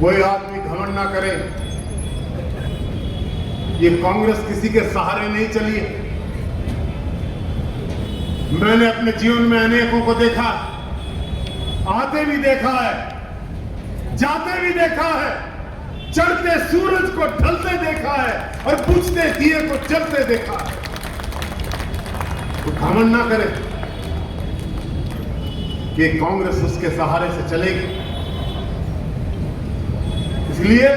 कोई आदमी घमंड ना करे। ये कांग्रेस किसी के सहारे नहीं चली है। मैंने अपने जीवन में अनेकों को देखा, आते भी देखा है, जाते भी देखा है, चढ़ते सूरज को ढलते देखा है और बुझते दिए को जलते देखा है। तो घमंड ना करे कि कांग्रेस उसके सहारे से चलेगी। इसलिए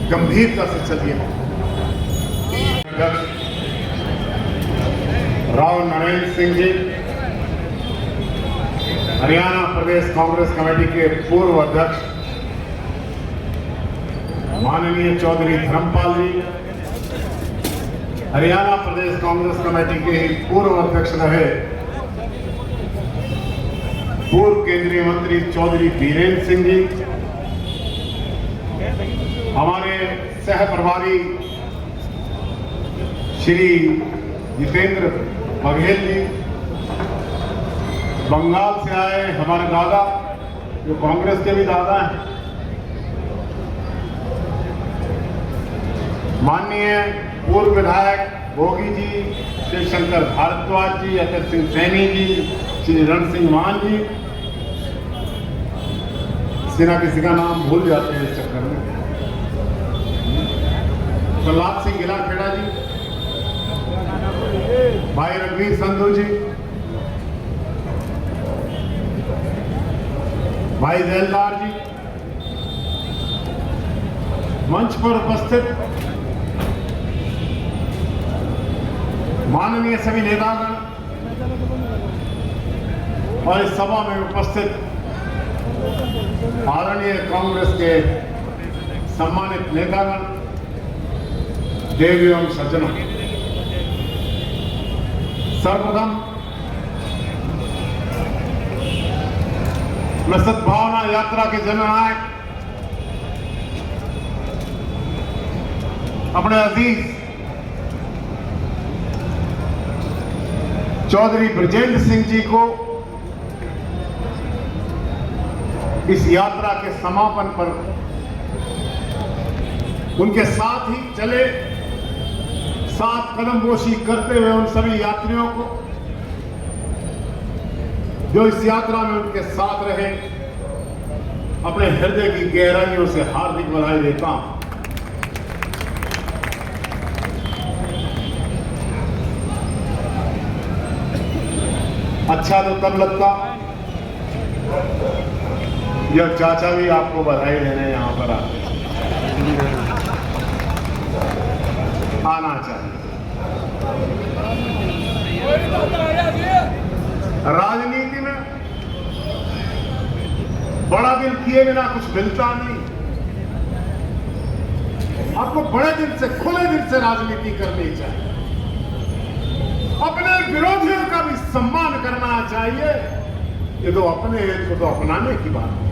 गंभीरता से चलिए। राव नरेंद्र सिंह जी, हरियाणा प्रदेश कांग्रेस कमेटी के पूर्व अध्यक्ष माननीय चौधरी धर्मपाल जी, हरियाणा प्रदेश कांग्रेस कमेटी के पूर्व अध्यक्ष रहे पूर्व केंद्रीय मंत्री चौधरी बीरेन्द्र सिंह जी, हमारे सह प्रभारी श्री जितेंद्र बघेल जी, बंगाल से आए हमारे दादा जो कांग्रेस के भी दादा हैं, माननीय पूर्व विधायक भोगी जी, श्री शंकर भारद्वाज जी, अतर सिंह सैनी जी, श्री रण सिंह मान जी, सिन्हा किसी का नाम भूल जाते हैं इस चक्कर में, प्रहलाद सिंह गिला खेड़ा जी, भाई रणवीर संधू जी, भाई जैलदार जी, मंच पर उपस्थित माननीय सभी नेतागण और इस सभा में उपस्थित आदरणीय कांग्रेस के सम्मानित नेतागण, देवी एवं सज्जनों, सर्वप्रथम मैं सद्भावना यात्रा के जननायक अपने अजीज चौधरी ब्रजेंद्र सिंह जी को इस यात्रा के समापन पर उनके साथ ही चले, साथ कदमबोशी करते हुए उन सभी यात्रियों को जो इस यात्रा में उनके साथ रहे, अपने हृदय की गहराइयों से हार्दिक बधाई देता हूं। अच्छा तो तब लगता यह चाचा भी आपको बधाई देने यहां पर आना चाहिए। राजनीति में बड़ा दिल किए बिना कुछ मिलता नहीं। आपको बड़े दिल से, खुले दिल से राजनीति करनी चाहिए। अपने विरोधियों का भी सम्मान करना चाहिए। ये तो अपने हित को तो अपनाने की बात है।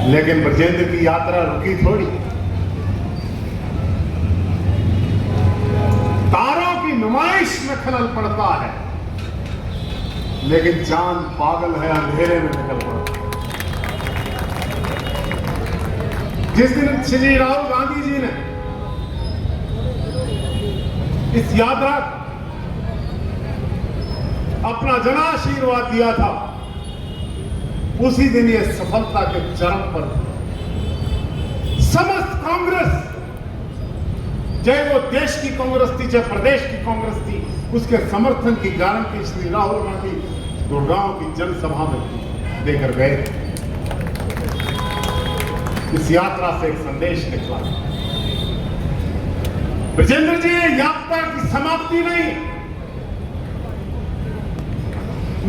लेकिन ब्रजेंद्र की यात्रा रुकी थोड़ी। तारों की नुमाइश में खलल पड़ता है, लेकिन चांद पागल है, अंधेरे में निकल पड़ता है। जिस दिन श्री राहुल गांधी जी ने इस यात्रा अपना जनाशीर्वाद दिया था, उसी दिन ये सफलता के चरम पर समस्त कांग्रेस, चाहे वो देश की कांग्रेस थी, चाहे प्रदेश की कांग्रेस थी, उसके समर्थन की गारंटी श्री राहुल गांधी गुड़गांव की जनसभा में देकर गए। इस यात्रा से एक संदेश निकला। ब्रजेंद्र जी, ये यात्रा की समाप्ति नहीं।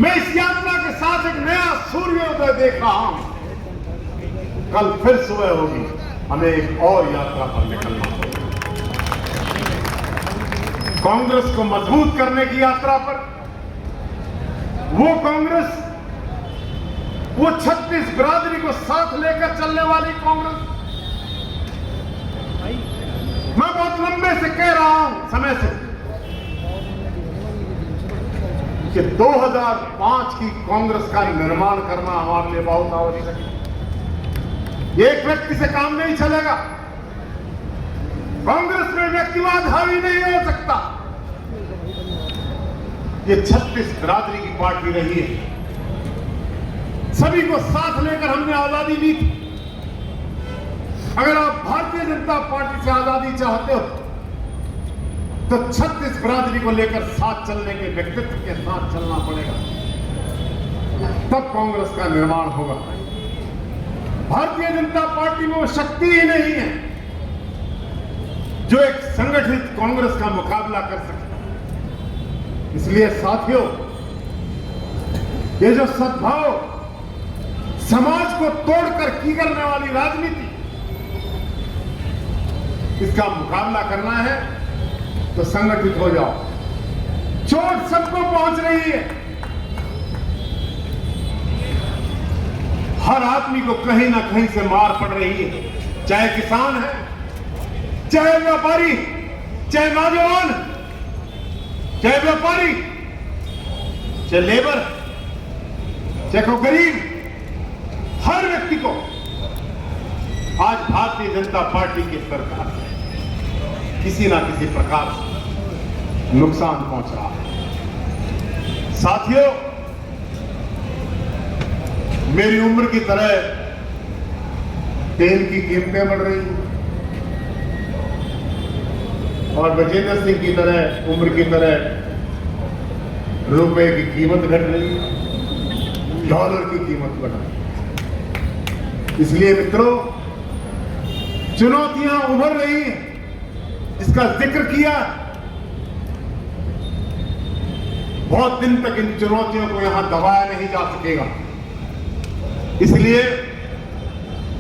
मैं इस यात्रा के साथ एक नया सूर्योदय देख रहा हूं। कल फिर सुबह होगी, हमें एक और यात्रा पर निकलना होगा। कांग्रेस को मजबूत करने की यात्रा पर, वो कांग्रेस, वो 36 बिरादरी को साथ लेकर चलने वाली कांग्रेस। मैं बहुत लंबे से कह रहा हूं, समय से, कि 2005 की कांग्रेस का निर्माण करना हमारे लिए बहुत आवश्यक है। एक व्यक्ति से काम नहीं चलेगा। कांग्रेस में व्यक्तिवाद हावी नहीं हो सकता। ये 36 बिरादरी की पार्टी रही है। सभी को साथ लेकर हमने आजादी दी थी। अगर आप भारतीय जनता पार्टी से आजादी चाहते हो तो 36 बिरादरी को लेकर साथ चलने के व्यक्तित्व के साथ चलना पड़ेगा, तब कांग्रेस का निर्माण होगा। भारतीय जनता पार्टी में वो शक्ति ही नहीं है जो एक संगठित कांग्रेस का मुकाबला कर सके। इसलिए साथियों, ये जो सद्भाव समाज को तोड़कर की करने वाली राजनीति, इसका मुकाबला करना है तो संगठित हो जाओ। चोट सबको पहुंच रही है। हर आदमी को कहीं ना कहीं से मार पड़ रही है, चाहे किसान है, चाहे व्यापारी, चाहे नौजवान, चाहे व्यापारी, चाहे लेबर, चाहे कोई गरीब, हर व्यक्ति को आज भारतीय जनता पार्टी की सरकार से किसी ना किसी प्रकार से नुकसान पहुंच रहा है। साथियों, मेरी उम्र की तरह तेल की कीमतें बढ़ रही हैं और गजेंद्र सिंह की तरह उम्र की तरह रुपए की कीमत घट रही है, डॉलर की कीमत बढ़ रही है। इसलिए मित्रों, चुनौतियां उभर रही हैं, जिसका जिक्र किया। बहुत दिन तक इन चुनौतियों को यहां दबाया नहीं जा सकेगा। इसलिए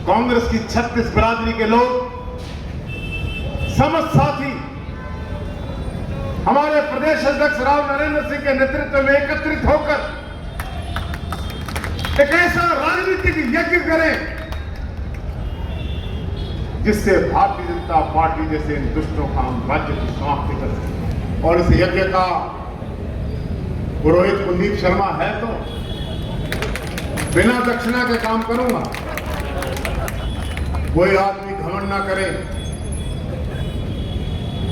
कांग्रेस की 36 बिरादरी के लोग, समस्त साथी, हमारे प्रदेश अध्यक्ष राव नरेंद्र सिंह के नेतृत्व में एकत्रित होकर एक ऐसा राजनीतिक यज्ञ करें जिससे भारतीय जनता पार्टी जैसे इन दुष्टों का हम राज्य की समाप्ति कर सकें। और इस यज्ञ का पुरोहित कुलदीप शर्मा है, तो बिना दक्षिणा के काम करूंगा। कोई आदमी घमंड ना करे।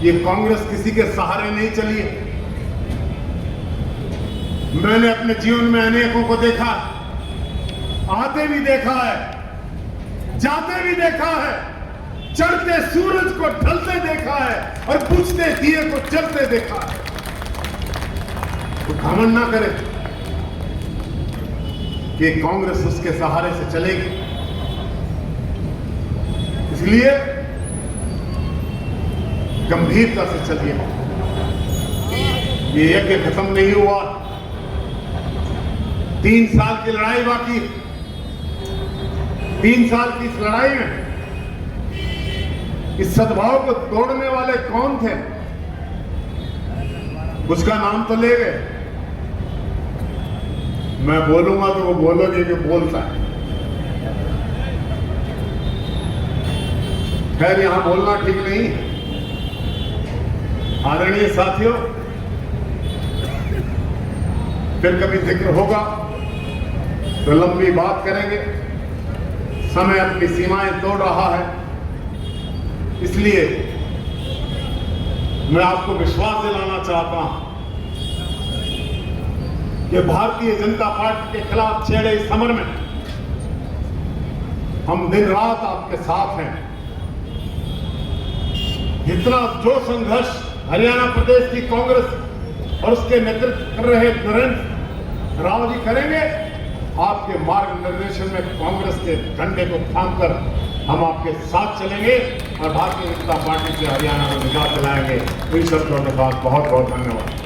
ये कांग्रेस किसी के सहारे नहीं चली है। मैंने अपने जीवन में अनेकों को देखा, आते भी देखा है, जाते भी देखा है, चढ़ते सूरज को ढलते देखा है और बुझते दिए को जलते देखा है। तो घमंड ना करे कि कांग्रेस उसके सहारे से चलेगी। इसलिए गंभीरता से चलिए। ये यज्ञ खत्म नहीं हुआ, 3 साल की लड़ाई बाकी। 3 साल की इस लड़ाई में इस सद्भाव को तोड़ने वाले कौन थे? उसका नाम तो ले गए। मैं बोलूंगा तो वो बोलोगे कि बोलता है। खैर, यहां बोलना ठीक नहीं है। आदरणीय साथियों, फिर कभी जिक्र होगा तो लंबी बात करेंगे। समय अपनी सीमाएं तोड़ रहा है, इसलिए मैं आपको विश्वास दिलाना चाहता हूं कि भारतीय जनता पार्टी के खिलाफ छेड़े इस समर में हम दिन रात आपके साथ हैं। जितना जो संघर्ष हरियाणा प्रदेश की कांग्रेस और उसके नेतृत्व कर रहे नरेंद्र राव जी करेंगे, आपके मार्गदर्शन में कांग्रेस के झंडे को थामकर हम आपके साथ चलेंगे और भारतीय जनता पार्टी से हरियाणा में निजात दिलाएंगे। इन शब्दों के साथ बहुत बहुत धन्यवाद।